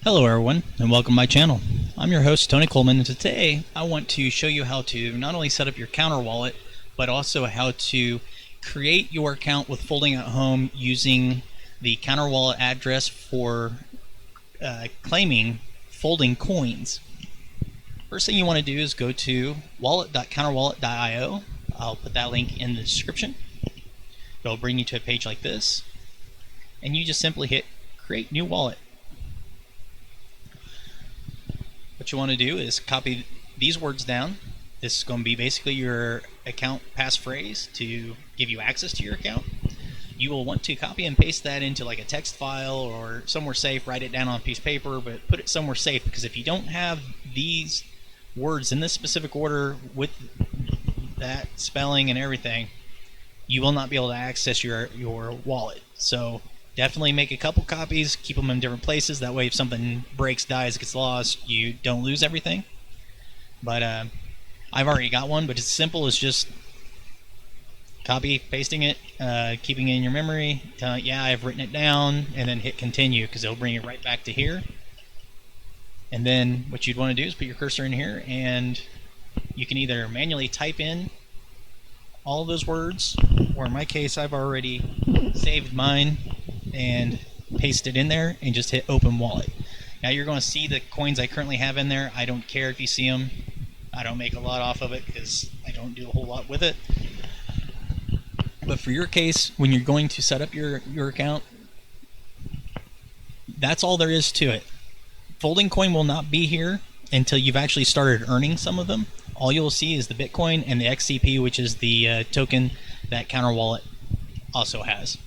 Hello everyone, and welcome to my channel. I'm your host, Tony Coleman, and today I want to show you how to not only set up your Counterwallet, but also how to create your account with Folding at Home using the Counterwallet address for claiming FoldingCoins. First thing you want to do is go to wallet.counterwallet.io. I'll put that link in the description. It'll bring you to a page like this, and you just simply hit Create New Wallet. What you want to do is copy these words down. This is going to be basically your account passphrase to give you access to your account. You will want to copy and paste that into like a text file or somewhere safe. Write it down on a piece of paper, but put it somewhere safe, because if you don't have these words in this specific order with that spelling and everything, you will not be able to access your wallet. So definitely make a couple copies, keep them in different places. That way if something breaks, dies, gets lost, you don't lose everything. But I've already got one, but it's simple as just copy, pasting it, keeping it in your memory. Yeah, I've written it down, and then hit continue, because it'll bring it right back to here. And then what you'd want to do is put your cursor in here, and you can either manually type in all of those words, or in my case I've already saved mine and paste it in there and just hit open wallet. Now you're going to see the coins I currently have in there. I don't care if you see them. I don't make a lot off of it because I don't do a whole lot with it. But for your case, when you're going to set up your account, that's all there is to it. FoldingCoin will not be here until you've actually started earning some of them. All you'll see is the Bitcoin and the XCP, which is the token that Counterwallet also has.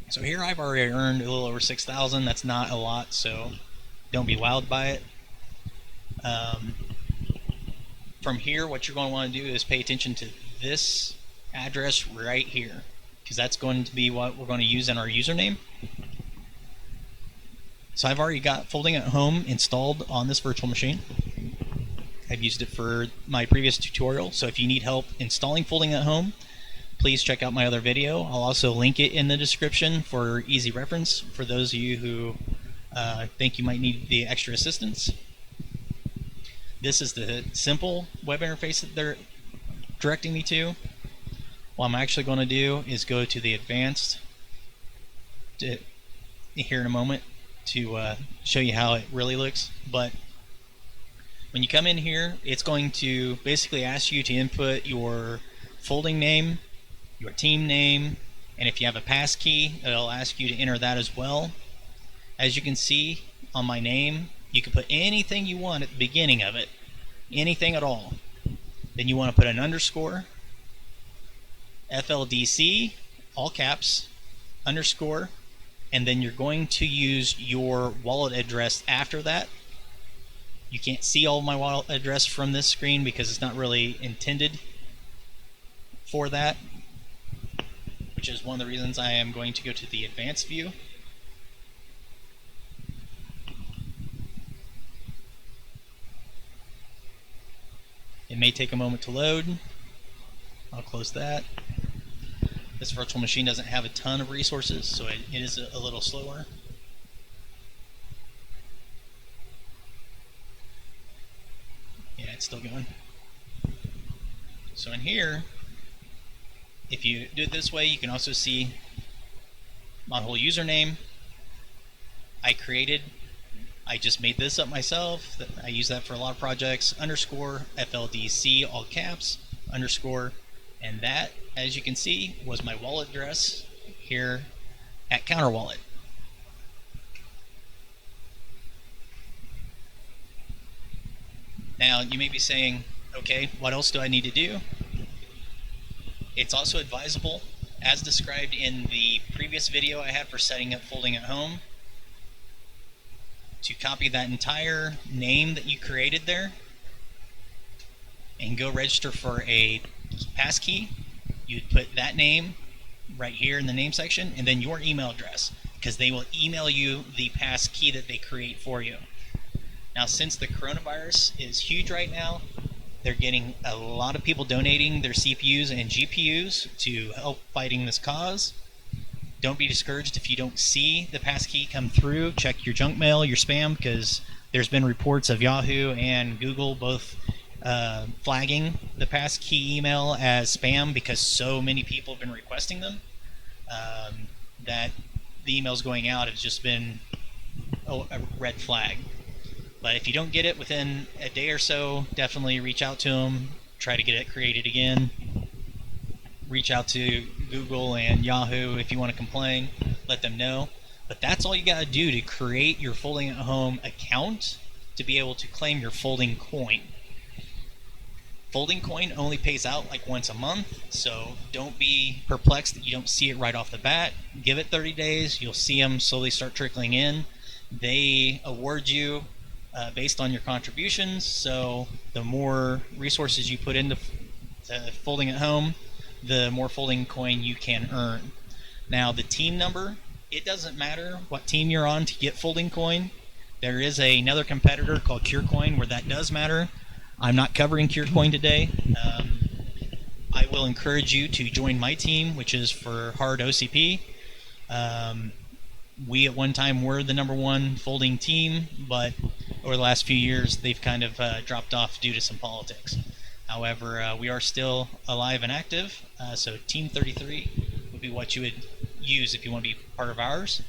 So here I've already earned a little over 6,000. That's not a lot, so don't be wowed by it. From here, what you're going to want to do is pay attention to this address right here, because that's going to be what we're going to use in our username. So I've already got Folding at Home installed on this virtual machine. I've used it for my previous tutorial, so if you need help installing Folding at Home, please check out my other video. I'll also link it in the description for easy reference for those of you who think you might need the extra assistance. This is the simple web interface that they're directing me to. What I'm actually going to do is go to the advanced here in a moment to show you how it really looks. But when you come in here, it's going to basically ask you to input your folding name, your team name, and if you have a pass key, it'll ask you to enter that as well. As you can see on my name, you can put anything you want at the beginning of it, anything at all. Then you want to put an underscore, FLDC, all caps, underscore, and then you're going to use your wallet address after that. You can't see all of my wallet address from this screen because it's not really intended for that, which is one of the reasons I am going to go to the advanced view. It may take a moment to load. I'll close that. This virtual machine doesn't have a ton of resources, so it is a little slower. Yeah, it's still going. So in here, if you do it this way, you can also see my whole username I just made this up myself. I use that for a lot of projects. Underscore, FLDC, all caps, underscore, and that, as you can see, was my wallet address here at Counterwallet. Now, you may be saying, okay, what else do I need to do? It's also advisable, as described in the previous video I had for setting up Folding at Home, to copy that entire name that you created there and go register for a passkey. You'd put that name right here in the name section and then your email address, because they will email you the passkey that they create for you. Now, since the coronavirus is huge right now, they're getting a lot of people donating their CPUs and GPUs to help fighting this cause. Don't be discouraged if you don't see the passkey come through. Check your junk mail, your spam, because there's been reports of Yahoo and Google both flagging the passkey email as spam because so many people have been requesting them that the emails going out have just been a red flag. But if you don't get it within a day or so, definitely reach out to them, try to get it created again. Reach out to Google and Yahoo if you want to complain, let them know. But that's all you got to do to create your Folding at Home account to be able to claim your Folding Coin. Folding Coin only pays out like once a month, so don't be perplexed that you don't see it right off the bat. Give it 30 days, you'll see them slowly start trickling in. They award you based on your contributions, so the more resources you put into Folding at Home, the more Folding Coin you can earn. Now the team number, it doesn't matter what team you're on to get Folding Coin. There is another competitor called CureCoin where that does matter. I'm not covering CureCoin today. I will encourage you to join my team, which is for hard OCP. We at one time were the #1 folding team, but over the last few years they've kind of dropped off due to some politics. However, we are still alive and active, so Team 33 would be what you would use if you want to be part of ours.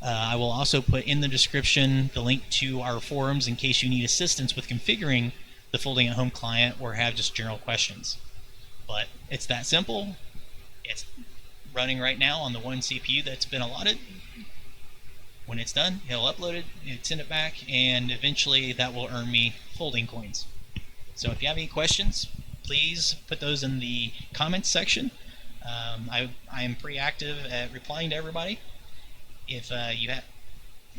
I will also put in the description the link to our forums in case you need assistance with configuring the Folding at Home client or have just general questions. But it's that simple. It's running right now on the one CPU that's been allotted. When it's done, it'll upload it, it'll send it back, and eventually that will earn me Folding Coins. So if you have any questions, please put those in the comments section. I am pretty active at replying to everybody. If you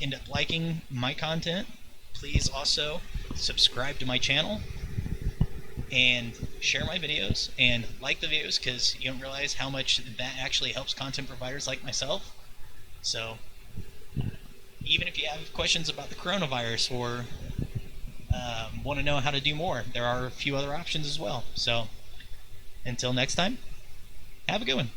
end up liking my content, please also subscribe to my channel and share my videos and like the videos, because you don't realize how much that actually helps content providers like myself. So even if you have questions about the coronavirus or want to know how to do more, there are a few other options as well. So until next time, have a good one.